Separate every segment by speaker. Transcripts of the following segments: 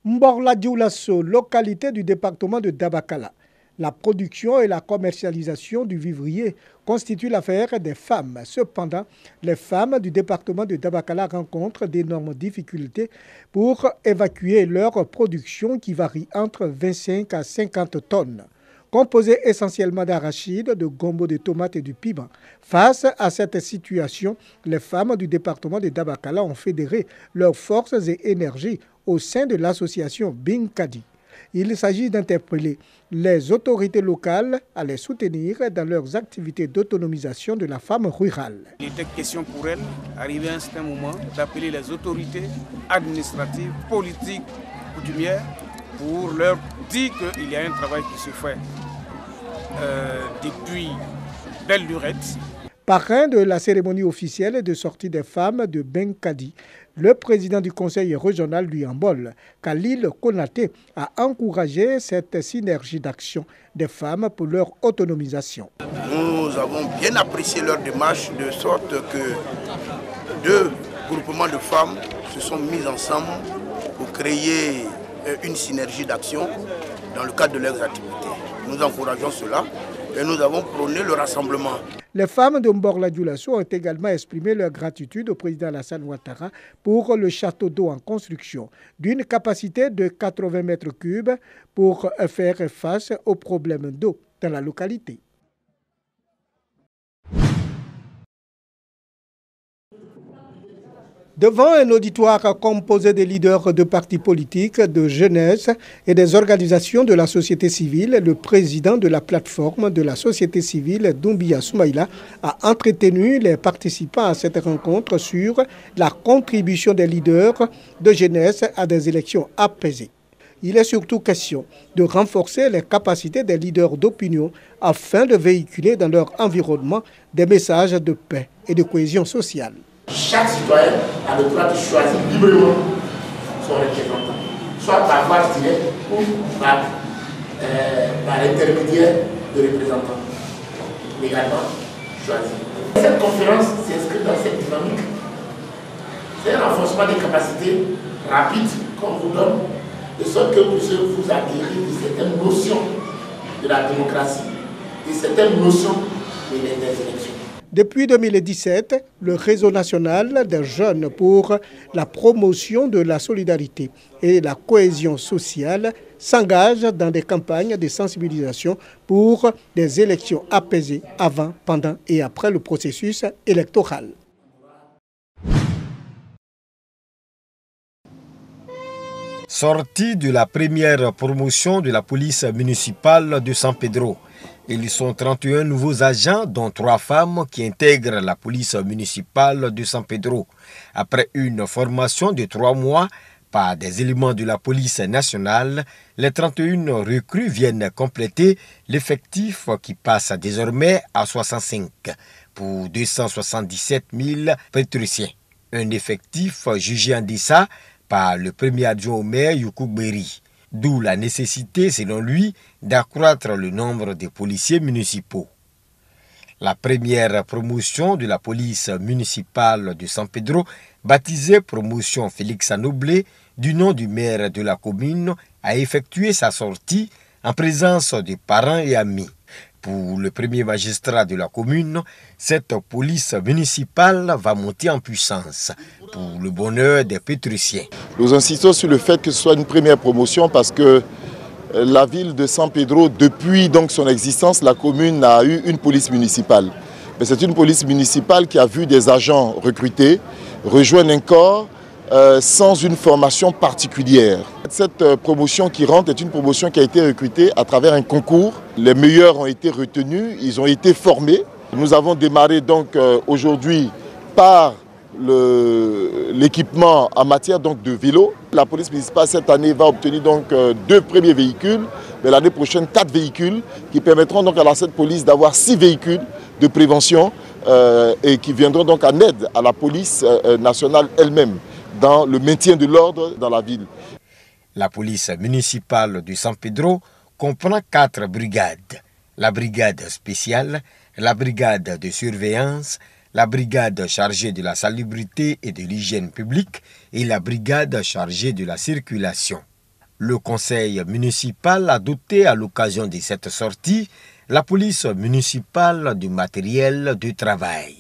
Speaker 1: Mborla Dioulasso, localité du département de Dabakala. La production et la commercialisation du vivrier constituent l'affaire des femmes. Cependant, les femmes du département de Dabakala rencontrent d'énormes difficultés pour évacuer leur production qui varie entre 25 à 50 tonnes. Composée essentiellement d'arachides, de gombo, de tomates et du piment. Face à cette situation, les femmes du département de Dabakala ont fédéré leurs forces et énergies au sein de l'association Binkadi. Il s'agit d'interpeller les autorités locales à les soutenir dans leurs activités d'autonomisation de la femme rurale.
Speaker 2: Il était question pour elles, arrivé à un certain moment, d'appeler les autorités administratives, politiques, coutumières, pour leur dire qu'il y a un travail qui se fait depuis belle lurette.
Speaker 1: Parrain de la cérémonie officielle de sortie des femmes de Binkadi, le président du conseil régional du Yambol, Khalil Konaté, a encouragé cette synergie d'action des femmes pour leur autonomisation.
Speaker 3: Nous avons bien apprécié leur démarche de sorte que deux groupements de femmes se sont mis ensemble pour créer une synergie d'action dans le cadre de leurs activités. Nous encourageons cela et nous avons prôné le rassemblement.
Speaker 1: Les femmes de Mborla Dioulasso ont également exprimé leur gratitude au président Alassane Ouattara pour le château d'eau en construction d'une capacité de 80 mètres cubes pour faire face aux problèmes d'eau dans la localité. Devant un auditoire composé des leaders de partis politiques, de jeunesse et des organisations de la société civile, le président de la plateforme de la société civile, Doumbia Soumaïla, a entretenu les participants à cette rencontre sur la contribution des leaders de jeunesse à des élections apaisées. Il est surtout question de renforcer les capacités des leaders d'opinion afin de véhiculer dans leur environnement des messages de paix et de cohésion sociale.
Speaker 4: Chaque citoyen a le droit de choisir librement son représentant, soit par voie directe ou par l'intermédiaire de représentants légalement choisis. Cette conférence s'inscrit dans cette dynamique. C'est un renforcement des capacités rapides qu'on vous donne, de sorte que vous puissiez vous acquérir de certaines notions de la démocratie, de certaines notions des élections.
Speaker 1: Depuis 2017, le réseau national des jeunes pour la promotion de la solidarité et la cohésion sociale s'engage dans des campagnes de sensibilisation pour des élections apaisées avant, pendant et après le processus électoral.
Speaker 5: Sortie de la première promotion de la police municipale de San Pedro. Ils sont 31 nouveaux agents, dont 3 femmes qui intègrent la police municipale de San Pedro. Après une formation de 3 mois par des éléments de la police nationale, les 31 recrues viennent compléter l'effectif qui passe désormais à 65 pour 277 000 pétriciens. Un effectif jugé en deçà par le premier adjoint au maire Youkou Beri. D'où la nécessité, selon lui, d'accroître le nombre de policiers municipaux. La première promotion de la police municipale de San Pedro, baptisée promotion Félix Anoblé, du nom du maire de la commune, a effectué sa sortie en présence de parents et amis. Pour le premier magistrat de la commune, cette police municipale va monter en puissance pour le bonheur des pétriciens.
Speaker 6: Nous insistons sur le fait que ce soit une première promotion parce que la ville de San Pedro, depuis donc son existence, la commune a eu une police municipale. Mais c'est une police municipale qui a vu des agents recrutés rejoindre un corps sans une formation particulière. Cette promotion qui rentre est une promotion qui a été recrutée à travers un concours. Les meilleurs ont été retenus, ils ont été formés. Nous avons démarré donc aujourd'hui par l'équipement en matière donc de vélo. La police municipale cette année va obtenir donc 2 premiers véhicules, mais l'année prochaine 4 véhicules qui permettront donc à cette police d'avoir 6 véhicules de prévention et qui viendront donc en aide à la police nationale elle-même dans le maintien de l'ordre dans la ville.
Speaker 5: La police municipale de San Pedro comprend 4 brigades. La brigade spéciale, la brigade de surveillance, la brigade chargée de la salubrité et de l'hygiène publique et la brigade chargée de la circulation. Le conseil municipal a doté à l'occasion de cette sortie la police municipale du matériel de travail.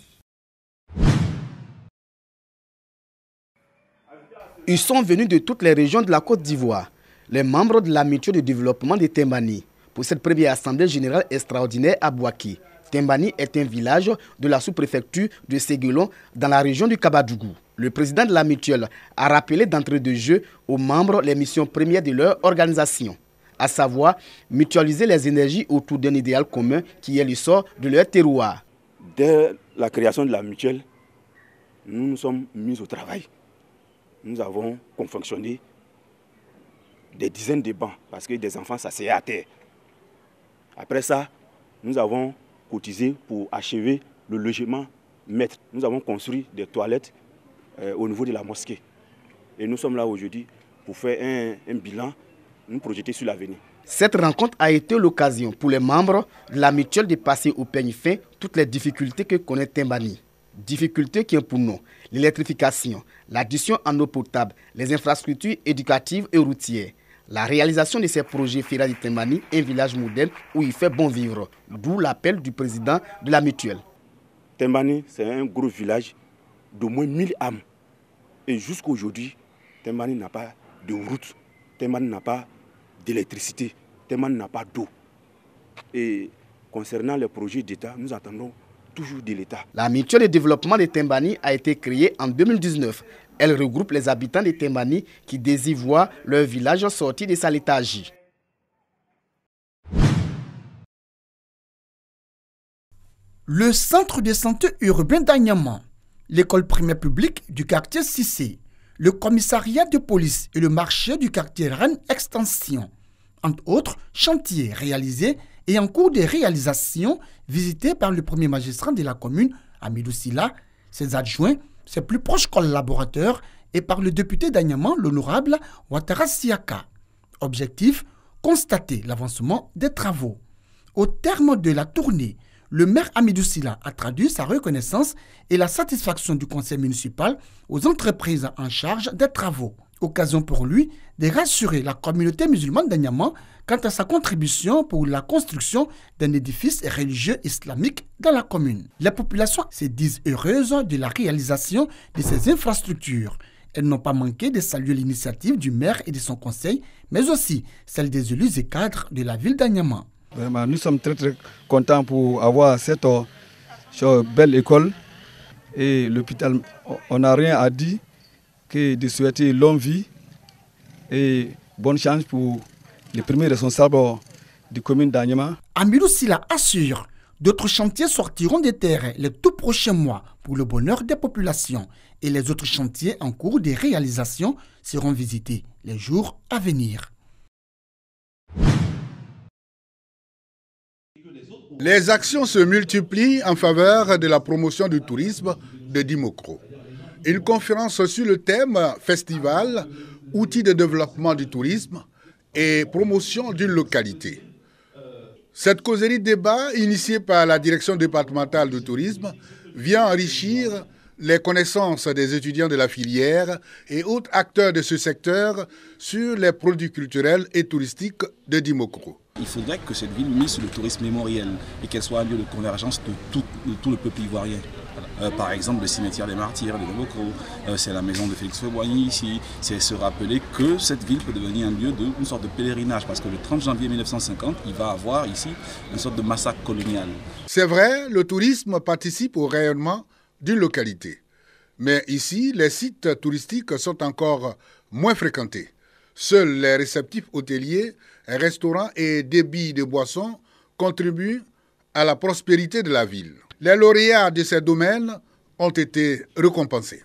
Speaker 7: Ils sont venus de toutes les régions de la Côte d'Ivoire, les membres de l'amitié de développement de Tembani, pour cette première assemblée générale extraordinaire à Bouaké. Tembani est un village de la sous-préfecture de Séguelon dans la région du Kabadougou. Le président de la mutuelle a rappelé d'entrée de jeu aux membres les missions premières de leur organisation, à savoir mutualiser les énergies autour d'un idéal commun qui est le sort de leur terroir.
Speaker 8: Dès la création de la mutuelle, nous nous sommes mis au travail. Nous avons confectionné des dizaines de bancs parce que des enfants s'asseyaient à terre. Après ça, nous avons cotisé pour achever le logement maître. Nous avons construit des toilettes au niveau de la mosquée. Et nous sommes là aujourd'hui pour faire un bilan, nous projeter sur l'avenir.
Speaker 7: Cette rencontre a été l'occasion pour les membres de la mutuelle de passer au peigne fin toutes les difficultés que connaît Tembani. Difficultés qui ont pour nom l'électrification, l'addition en eau potable, les infrastructures éducatives et routières. La réalisation de ces projets fera de Tembani un village modèle où il fait bon vivre, d'où l'appel du président de la mutuelle.
Speaker 8: Tembani, c'est un gros village d'au moins 1000 âmes. Et jusqu'à aujourd'hui, Tembani n'a pas de route, Tembani n'a pas d'électricité, Tembani n'a pas d'eau. Et concernant les projets d'État, nous attendons toujours de l'État.
Speaker 7: La mutuelle de développement de Tembani a été créée en 2019. Elle regroupe les habitants de Tembani qui désirent voir leur village sorti de sa léthargie.
Speaker 9: Le centre de santé urbain d'Agnaman, l'école primaire publique du quartier Cissé, le commissariat de police et le marché du quartier Rennes Extension, entre autres chantiers réalisés et en cours de réalisation visités par le premier magistrat de la commune, Amidou Silla, ses adjoints, ses plus proches collaborateurs et par le député d'Agnaman, l'honorable Ouattara Siaka. Objectif, constater l'avancement des travaux. Au terme de la tournée, le maire Amidou Silla a traduit sa reconnaissance et la satisfaction du conseil municipal aux entreprises en charge des travaux. Occasion pour lui de rassurer la communauté musulmane d'Agnaman quant à sa contribution pour la construction d'un édifice religieux islamique dans la commune. Les populations se disent heureuses de la réalisation de ces infrastructures. Elles n'ont pas manqué de saluer l'initiative du maire et de son conseil, mais aussi celle des élus et cadres de la ville d'Agnaman.
Speaker 10: Vraiment, nous sommes très contents pour avoir cette belle école et l'hôpital. On n'a rien à dire que de souhaiter longue vie et bonne chance pour les premiers responsables de la commune d'Agnaman.
Speaker 9: Amidou Silla assure, d'autres chantiers sortiront des terrains les tout prochains mois pour le bonheur des populations et les autres chantiers en cours de réalisation seront visités les jours à venir.
Speaker 11: Les actions se multiplient en faveur de la promotion du tourisme de Dimokro. Une conférence sur le thème Festival, outils de développement du tourisme et promotion d'une localité. Cette causerie de débat, initiée par la direction départementale du tourisme, vient enrichir les connaissances des étudiants de la filière et autres acteurs de ce secteur sur les produits culturels et touristiques de Dimokro.
Speaker 12: Il faudrait que cette ville mise sur le tourisme mémoriel et qu'elle soit un lieu de convergence de tout le peuple ivoirien. Par exemple, le cimetière des martyrs de Dimokro, c'est la maison de Félix Faure-Boigny ici. C'est se rappeler que cette ville peut devenir un lieu une sorte de pèlerinage parce que le 30 janvier 1950, il va avoir ici une sorte de massacre colonial.
Speaker 11: C'est vrai, le tourisme participe au rayonnement d'une localité. Mais ici, les sites touristiques sont encore moins fréquentés. Seuls les réceptifs hôteliers, restaurants et débits de boissons contribuent à la prospérité de la ville. Les lauréats de ces domaines ont été récompensés.